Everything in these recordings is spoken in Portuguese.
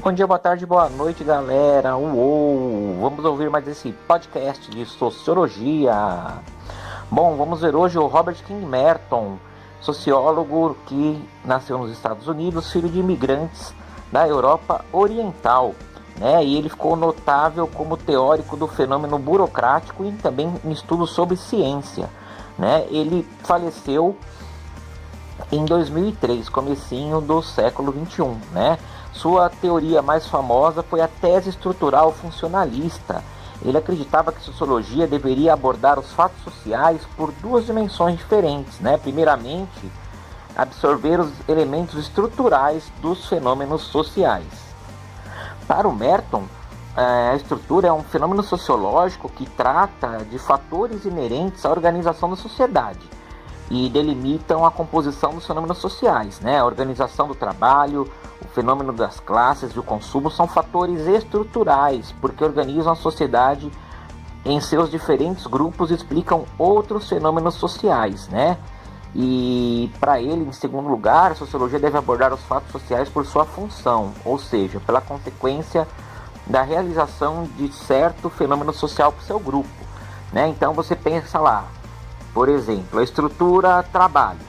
Bom dia, boa tarde, boa noite, galera. Uou! Vamos ouvir mais esse podcast de sociologia. Bom, vamos ver hoje o Robert King Merton, sociólogo que nasceu nos Estados Unidos, filho de imigrantes da Europa Oriental, né? E ele ficou notável como teórico do fenômeno burocrático e também em estudos sobre ciência, né? Ele faleceu em 2003, comecinho do século 21, né? Sua teoria mais famosa foi a tese estrutural funcionalista. Ele acreditava que a sociologia deveria abordar os fatos sociais por duas dimensões diferentes, né? Primeiramente, absorver os elementos estruturais dos fenômenos sociais. Para o Merton, a estrutura é um fenômeno sociológico que trata de fatores inerentes à organização da sociedade e delimitam a composição dos fenômenos sociais, né? A organização do trabalho, o fenômeno das classes e o consumo são fatores estruturais, porque organizam a sociedade em seus diferentes grupos e explicam outros fenômenos sociais, né? E para ele, em segundo lugar, a sociologia deve abordar os fatos sociais por sua função, ou seja, pela consequência da realização de certo fenômeno social para o seu grupo, né? Então você pensa lá, por exemplo, a estrutura trabalho.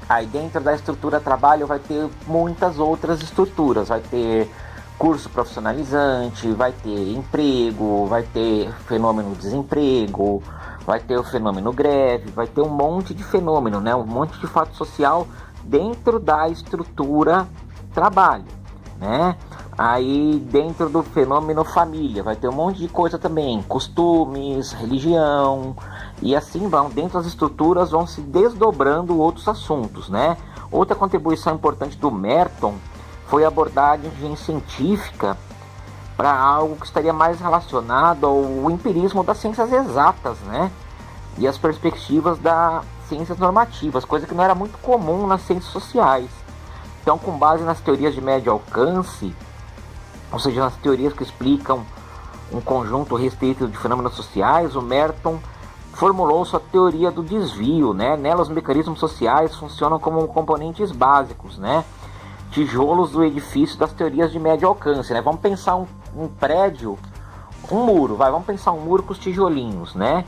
Aí dentro da estrutura trabalho vai ter muitas outras estruturas, vai ter curso profissionalizante, vai ter emprego, vai ter fenômeno desemprego, vai ter o fenômeno greve, vai ter um monte de fenômeno, né? Um monte de fato social dentro da estrutura trabalho, né? Aí dentro do fenômeno família vai ter um monte de coisa também, costumes, religião, e assim vão, dentro das estruturas vão se desdobrando outros assuntos, né? Outra contribuição importante do Merton foi a abordagem científica para algo que estaria mais relacionado ao empirismo das ciências exatas, né? E as perspectivas das ciências normativas, coisa que não era muito comum nas ciências sociais. Então, com base nas teorias de médio alcance, ou seja, nas teorias que explicam um conjunto restrito de fenômenos sociais, o Merton formulou sua teoria do desvio, né? Nela, os mecanismos sociais funcionam como componentes básicos, né? Tijolos do edifício das teorias de médio alcance, né? Vamos pensar um prédio, um muro, vamos pensar um muro com os tijolinhos, né?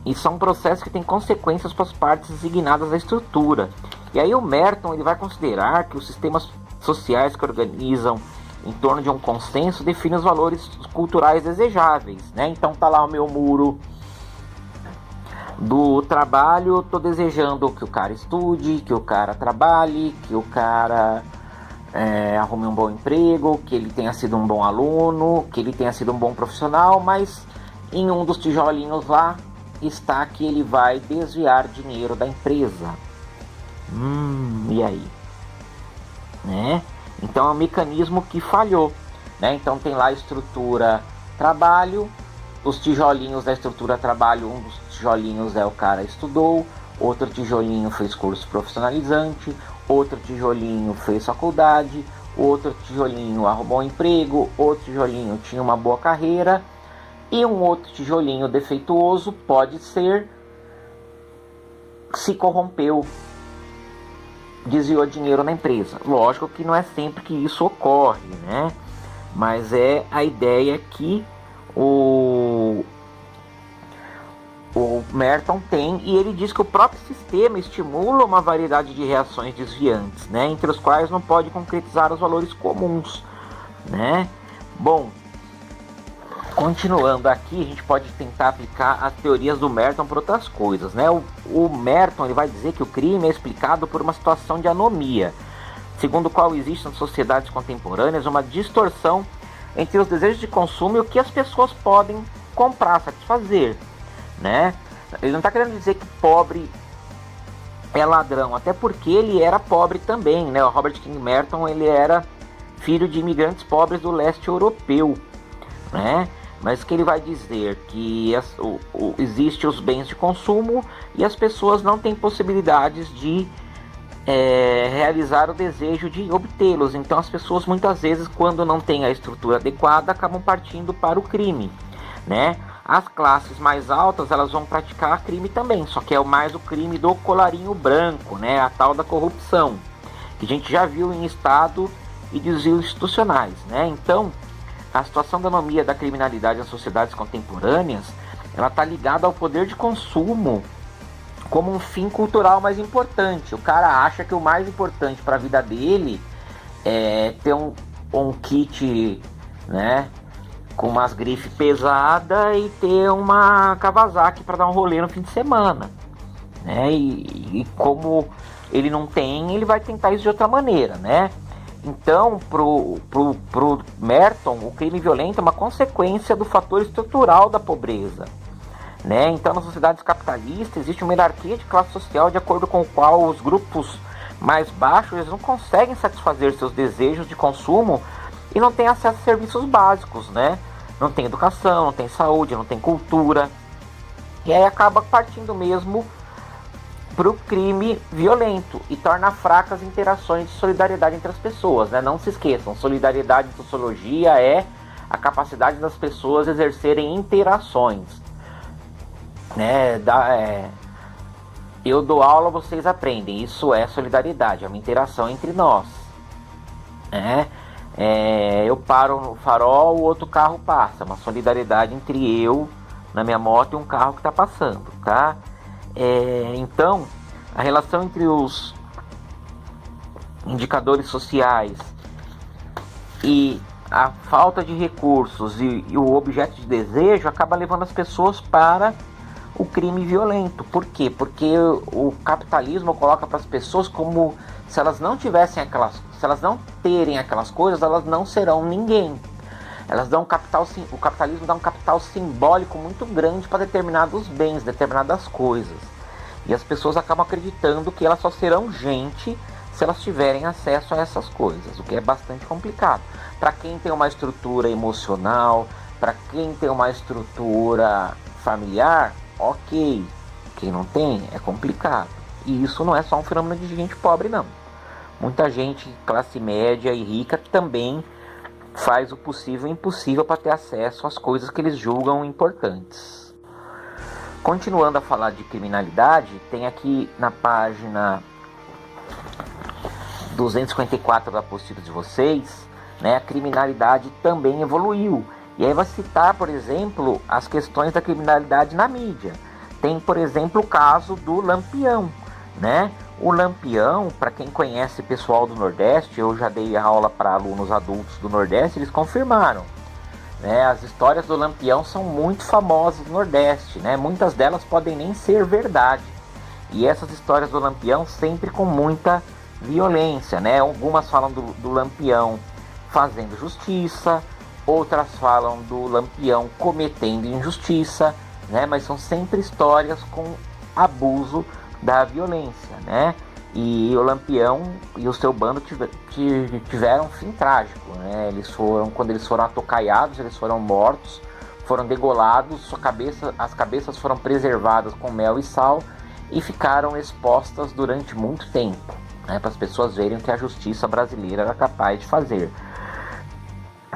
E são processos que têm consequências para as partes designadas da estrutura. E aí o Merton ele vai considerar que os sistemas sociais que organizam em torno de um consenso definem os valores culturais desejáveis, né? Então tá lá o meu muro do trabalho, tô desejando que o cara estude, que o cara trabalhe, que o cara arrume um bom emprego, que ele tenha sido um bom aluno, que ele tenha sido um bom profissional, mas em um dos tijolinhos lá está que ele vai desviar dinheiro da empresa. E aí? Né? Então é um mecanismo que falhou, né? Então tem lá a estrutura trabalho, os tijolinhos da estrutura trabalho, um dos tijolinhos é o cara estudou, outro tijolinho fez curso profissionalizante, outro tijolinho fez faculdade, outro tijolinho arrumou um emprego, outro tijolinho tinha uma boa carreira e um outro tijolinho defeituoso pode ser se corrompeu, desviou dinheiro na empresa. Lógico que não é sempre que isso ocorre, né? Mas é a ideia que o Merton tem, e ele diz que o próprio sistema estimula uma variedade de reações desviantes, né? Entre os quais não pode concretizar os valores comuns, né? Bom, continuando aqui, a gente pode tentar aplicar as teorias do Merton para outras coisas, né? O Merton ele vai dizer que o crime é explicado por uma situação de anomia, segundo o qual existe nas sociedades contemporâneas uma distorção entre os desejos de consumo e o que as pessoas podem comprar, satisfazer, né? Ele não está querendo dizer que pobre é ladrão, até porque ele era pobre também, né? O Robert King Merton ele era filho de imigrantes pobres do leste europeu, né? Mas que ele vai dizer que existe os bens de consumo e as pessoas não têm possibilidades de realizar o desejo de obtê-los. Então as pessoas muitas vezes, quando não têm a estrutura adequada, acabam partindo para o crime, né? As classes mais altas elas vão praticar crime também, só que é mais o crime do colarinho branco, né? A tal da corrupção, que a gente já viu em Estado e desvios institucionais, né? Então, a situação da anomia da criminalidade nas sociedades contemporâneas, ela está ligada ao poder de consumo como um fim cultural mais importante. O cara acha que o mais importante para a vida dele é ter um kit, né, com umas grifes pesadas e ter uma Kawasaki para dar um rolê no fim de semana, né? E como ele não tem, ele vai tentar isso de outra maneira, né? Então, pro Merton, o crime violento é uma consequência do fator estrutural da pobreza, né? Então, nas sociedades capitalistas, existe uma hierarquia de classe social de acordo com o qual os grupos mais baixos eles não conseguem satisfazer seus desejos de consumo e não têm acesso a serviços básicos, né? Não tem educação, não tem saúde, não tem cultura. E aí acaba partindo mesmo para o crime violento e torna fracas interações de solidariedade entre as pessoas, né? Não se esqueçam, solidariedade em sociologia é a capacidade das pessoas exercerem interações, né? Eu dou aula, vocês aprendem. Isso é solidariedade, é uma interação entre nós, né? Eu paro no farol, o outro carro passa, uma solidariedade entre eu na minha moto e um carro que está passando, tá? Então, a relação entre os indicadores sociais e a falta de recursos e o objeto de desejo acaba levando as pessoas para o crime violento. Por quê? Porque o capitalismo coloca para as pessoas como se elas não tivessem se elas não terem aquelas coisas, elas não serão ninguém. Elas dão o capitalismo dá um capital simbólico muito grande para determinados bens, determinadas coisas. E as pessoas acabam acreditando que elas só serão gente se elas tiverem acesso a essas coisas, o que é bastante complicado. Para quem tem uma estrutura emocional, para quem tem uma estrutura familiar, ok. Quem não tem, é complicado. E isso não é só um fenômeno de gente pobre, não. Muita gente, classe média e rica, também faz o possível e o impossível para ter acesso às coisas que eles julgam importantes. Continuando a falar de criminalidade, tem aqui na página 254 da apostila de vocês, né, a criminalidade também evoluiu. E aí vai citar, por exemplo, as questões da criminalidade na mídia. Tem, por exemplo, o caso do Lampião, né? O Lampião, para quem conhece pessoal do Nordeste, eu já dei aula para alunos adultos do Nordeste, eles confirmaram, né? As histórias do Lampião são muito famosas no Nordeste, né? Muitas delas podem nem ser verdade. E essas histórias do Lampião sempre com muita violência, né? Algumas falam do Lampião fazendo justiça, outras falam do Lampião cometendo injustiça, né? Mas são sempre histórias com abuso da violência, né? E o Lampião e o seu bando tiveram um fim trágico, né? Quando eles foram atocaiados, eles foram mortos, foram degolados, as cabeças foram preservadas com mel e sal e ficaram expostas durante muito tempo, né? Para as pessoas verem o que a justiça brasileira era capaz de fazer.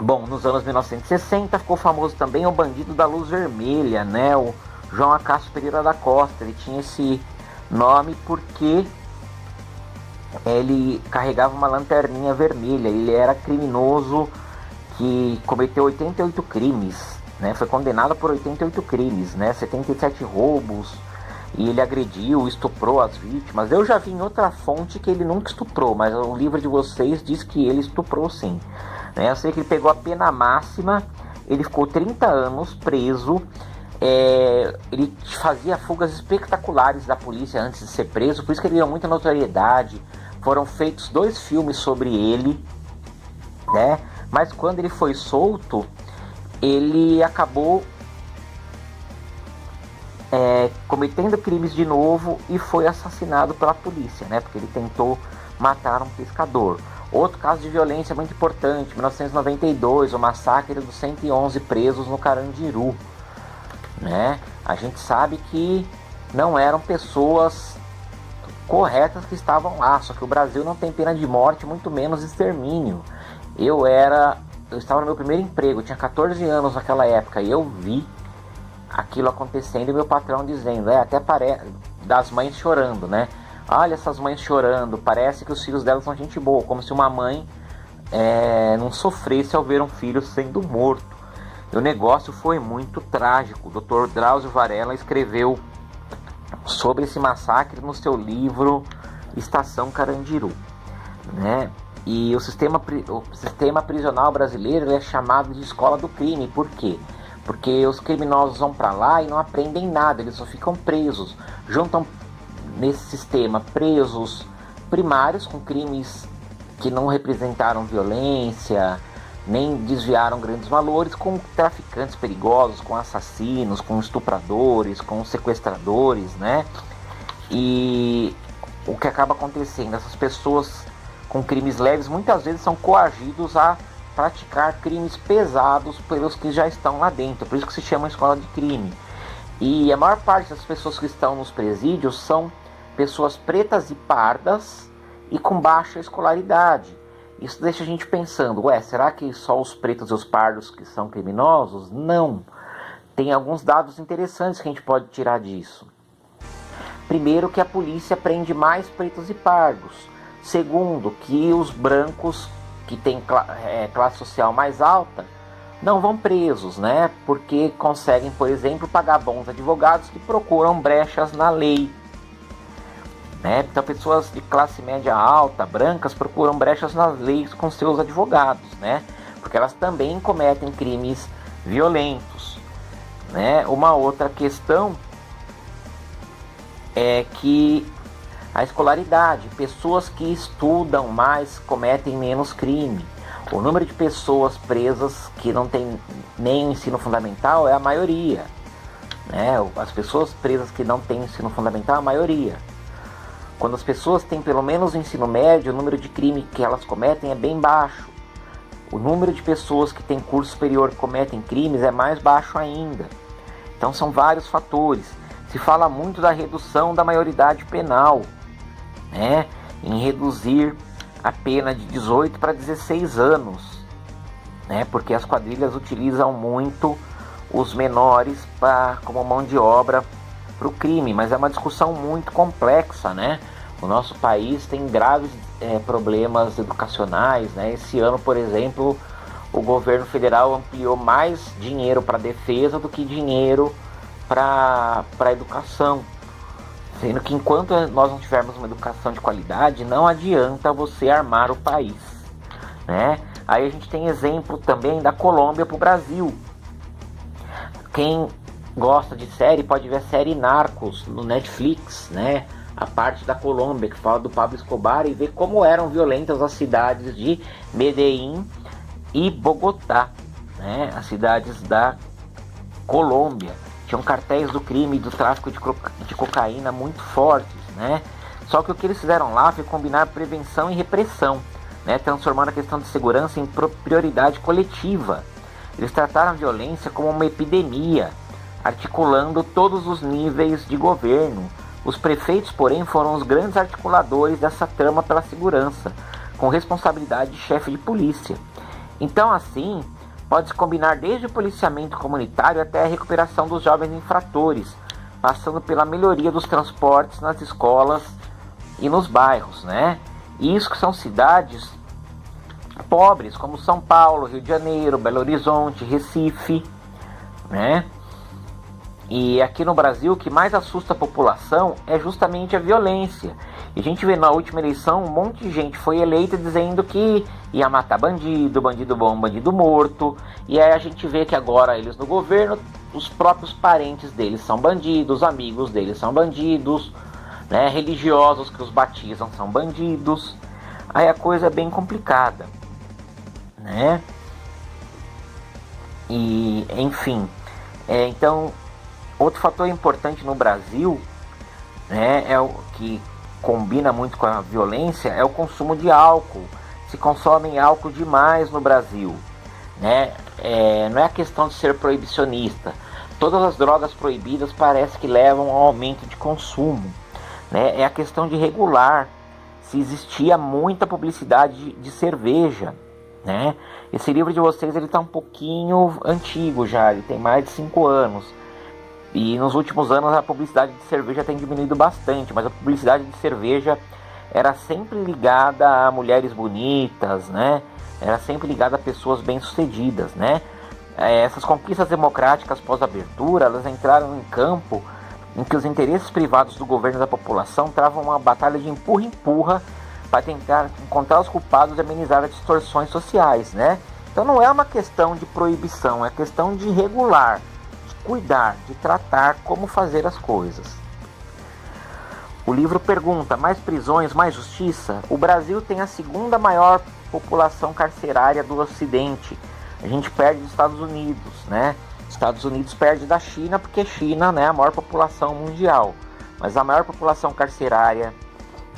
Bom, nos anos 1960 ficou famoso também o Bandido da Luz Vermelha, né? O João Acácio Pereira da Costa. Ele tinha esse nome porque ele carregava uma lanterninha vermelha. Ele era criminoso que cometeu 88 crimes, né? Foi condenado por 88 crimes, né? 77 roubos. E ele agrediu, estuprou as vítimas. Eu já vi em outra fonte que ele nunca estuprou, mas o livro de vocês diz que ele estuprou sim. Eu sei que ele pegou a pena máxima, ele ficou 30 anos preso, ele fazia fugas espetaculares da polícia antes de ser preso, por isso que ele deu muita notoriedade. Foram feitos 2 filmes sobre ele, né? Mas quando ele foi solto, ele acabou cometendo crimes de novo e foi assassinado pela polícia, né? Porque ele tentou matar um pescador. Outro caso de violência muito importante, 1992, o massacre dos 111 presos no Carandiru, né? A gente sabe que não eram pessoas corretas que estavam lá, só que o Brasil não tem pena de morte, muito menos extermínio. Eu estava no meu primeiro emprego, tinha 14 anos naquela época, e eu vi aquilo acontecendo e meu patrão dizendo, até parece, das mães chorando, né? Olha essas mães chorando, parece que os filhos delas são gente boa, como se uma mãe não sofresse ao ver um filho sendo morto. E o negócio foi muito trágico. O Dr. Drauzio Varela escreveu sobre esse massacre no seu livro Estação Carandiru, né? E o sistema prisional brasileiro é chamado de escola do crime. Por quê? Porque os criminosos vão para lá e não aprendem nada, eles só ficam presos. Juntam nesse sistema presos primários com crimes que não representaram violência, nem desviaram grandes valores, com traficantes perigosos, com assassinos, com estupradores, com sequestradores, né? E o que acaba acontecendo, essas pessoas com crimes leves muitas vezes são coagidos a praticar crimes pesados pelos que já estão lá dentro, por isso que se chama escola de crime. E a maior parte das pessoas que estão nos presídios são pessoas pretas e pardas e com baixa escolaridade. Isso deixa a gente pensando, será que só os pretos e os pardos que são criminosos? Não. Tem alguns dados interessantes que a gente pode tirar disso. Primeiro, que a polícia prende mais pretos e pardos. Segundo, que os brancos que têm classe social mais alta não vão presos, né? Porque conseguem, por exemplo, pagar bons advogados que procuram brechas na lei. Né? Então, pessoas de classe média alta, brancas, procuram brechas nas leis com seus advogados, né? Porque elas também cometem crimes violentos, né? Uma outra questão é que a escolaridade, pessoas que estudam mais cometem menos crime. O número de pessoas presas que não tem nem ensino fundamental é a maioria, né? As pessoas presas que não têm ensino fundamental é a maioria. Quando as pessoas têm pelo menos o ensino médio, o número de crime que elas cometem é bem baixo. O número de pessoas que têm curso superior que cometem crimes é mais baixo ainda. Então são vários fatores. Se fala muito da redução da maioridade penal, né? Em reduzir a pena de 18 para 16 anos, né? Porque as quadrilhas utilizam muito os menores como mão de obra para o crime, mas é uma discussão muito complexa, né? O nosso país tem graves problemas educacionais, né? Esse ano, por exemplo, o governo federal ampliou mais dinheiro para a defesa do que dinheiro para a educação, sendo que enquanto nós não tivermos uma educação de qualidade, não adianta você armar o país, né? Aí a gente tem exemplo também da Colômbia para o Brasil. Quem gosta de série pode ver a série Narcos no Netflix, né? A parte da Colômbia, que fala do Pablo Escobar, e ver como eram violentas as cidades de Medellín e Bogotá, né? As cidades da Colômbia. Tinham cartéis do crime e do tráfico de cocaína muito fortes, né? Só que o que eles fizeram lá foi combinar prevenção e repressão, né? Transformando a questão de segurança em prioridade coletiva. Eles trataram a violência como uma epidemia, articulando todos os níveis de governo. Os prefeitos, porém, foram os grandes articuladores dessa trama pela segurança, com responsabilidade de chefe de polícia. Então, assim, pode-se combinar desde o policiamento comunitário até a recuperação dos jovens infratores, passando pela melhoria dos transportes nas escolas e nos bairros, né? E isso que são cidades pobres, como São Paulo, Rio de Janeiro, Belo Horizonte, Recife, né? E aqui no Brasil, o que mais assusta a população é justamente a violência. E a gente vê na última eleição um monte de gente foi eleita dizendo que ia matar bandido, bandido bom, bandido morto. E aí a gente vê que agora eles no governo, os próprios parentes deles são bandidos, amigos deles são bandidos, né? Religiosos que os batizam são bandidos. Aí a coisa é bem complicada, né? E, enfim, então... Outro fator importante no Brasil, né, o que combina muito com a violência, é o consumo de álcool. Se consome álcool demais no Brasil, né? Não é a questão de ser proibicionista. Todas as drogas proibidas parece que levam ao aumento de consumo, né? É a questão de regular. Se existia muita publicidade de cerveja, né? Esse livro de vocês está um pouquinho antigo já, ele tem mais de 5 anos. E nos últimos anos a publicidade de cerveja tem diminuído bastante, mas a publicidade de cerveja era sempre ligada a mulheres bonitas, né? era sempre ligada a pessoas bem-sucedidas, né? Essas conquistas democráticas pós-abertura, elas entraram em campo em que os interesses privados do governo e da população travam uma batalha de empurra-empurra para tentar encontrar os culpados e amenizar as distorções sociais, né? Então não é uma questão de proibição, é questão de regular, de cuidar, de tratar como fazer as coisas. O livro pergunta: mais prisões, mais justiça? O Brasil tem a segunda maior população carcerária do Ocidente. A gente perde dos Estados Unidos, né? Estados Unidos perde da China porque China, né, é a maior população mundial. Mas a maior população carcerária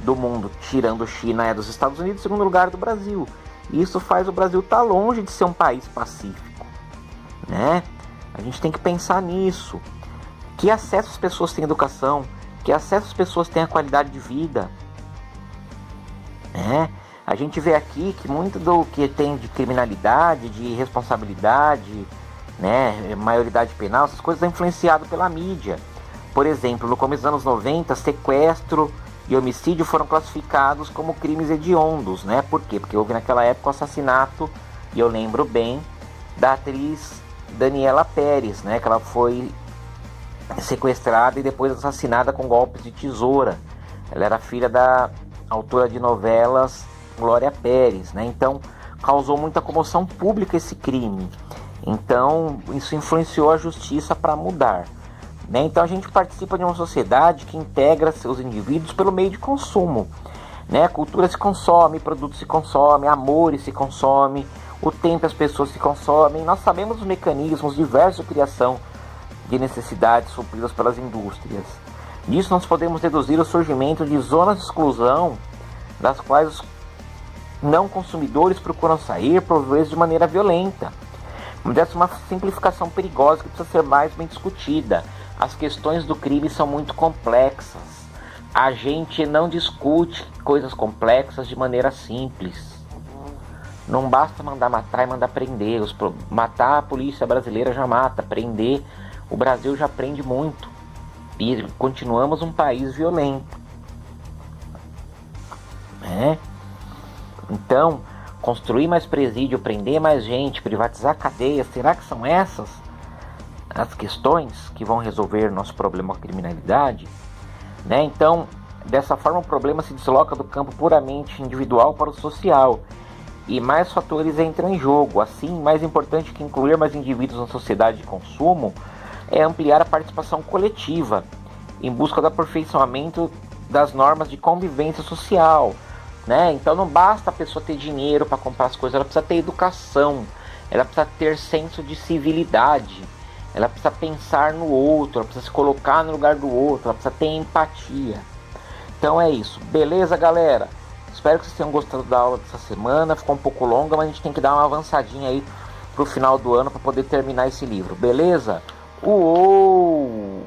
do mundo, tirando China, é dos Estados Unidos, em segundo lugar do Brasil. E isso faz o Brasil estar longe de ser um país pacífico, né? A gente tem que pensar nisso. Que acesso as pessoas têm à educação? Que acesso as pessoas têm à qualidade de vida? Né? A gente vê aqui que muito do que tem de criminalidade, de responsabilidade, né, maioridade penal, essas coisas são influenciadas pela mídia. Por exemplo, no começo dos anos 90, sequestro e homicídio foram classificados como crimes hediondos, né? Por quê? Porque houve naquela época o assassinato, e eu lembro bem, da atriz Daniela Pérez, né? Que ela foi sequestrada e depois assassinada com golpes de tesoura. Ela era filha da autora de novelas Glória Pérez, né? Então causou muita comoção pública esse crime. Então isso influenciou a justiça para mudar, né? Então a gente participa de uma sociedade que integra seus indivíduos pelo meio de consumo, né? Cultura se consome, produto se consome, amor se consome, o tempo as pessoas se consomem. Nós sabemos os mecanismos diversos de criação de necessidades supridas pelas indústrias. Disso nós podemos deduzir o surgimento de zonas de exclusão das quais os não consumidores procuram sair, por vezes de maneira violenta. Essa é uma simplificação perigosa que precisa ser mais bem discutida. As questões do crime são muito complexas. A gente não discute coisas complexas de maneira simples. Não basta mandar matar e mandar prender. Matar, a polícia brasileira já mata. Prender, o Brasil já prende muito. E continuamos um país violento, né? Então, construir mais presídio, prender mais gente, privatizar cadeias, será que são essas as questões que vão resolver nosso problema com a criminalidade? Né? Então, dessa forma o problema se desloca do campo puramente individual para o social e mais fatores entram em jogo. Assim, mais importante que incluir mais indivíduos na sociedade de consumo é ampliar a participação coletiva em busca do aperfeiçoamento das normas de convivência social, né? Então não basta a pessoa ter dinheiro para comprar as coisas, ela precisa ter educação, ela precisa ter senso de civilidade, ela precisa pensar no outro, ela precisa se colocar no lugar do outro, ela precisa ter empatia. Então é isso, beleza, galera? Espero que vocês tenham gostado da aula dessa semana. Ficou um pouco longa, mas a gente tem que dar uma avançadinha aí pro final do ano para poder terminar esse livro, beleza? Uou!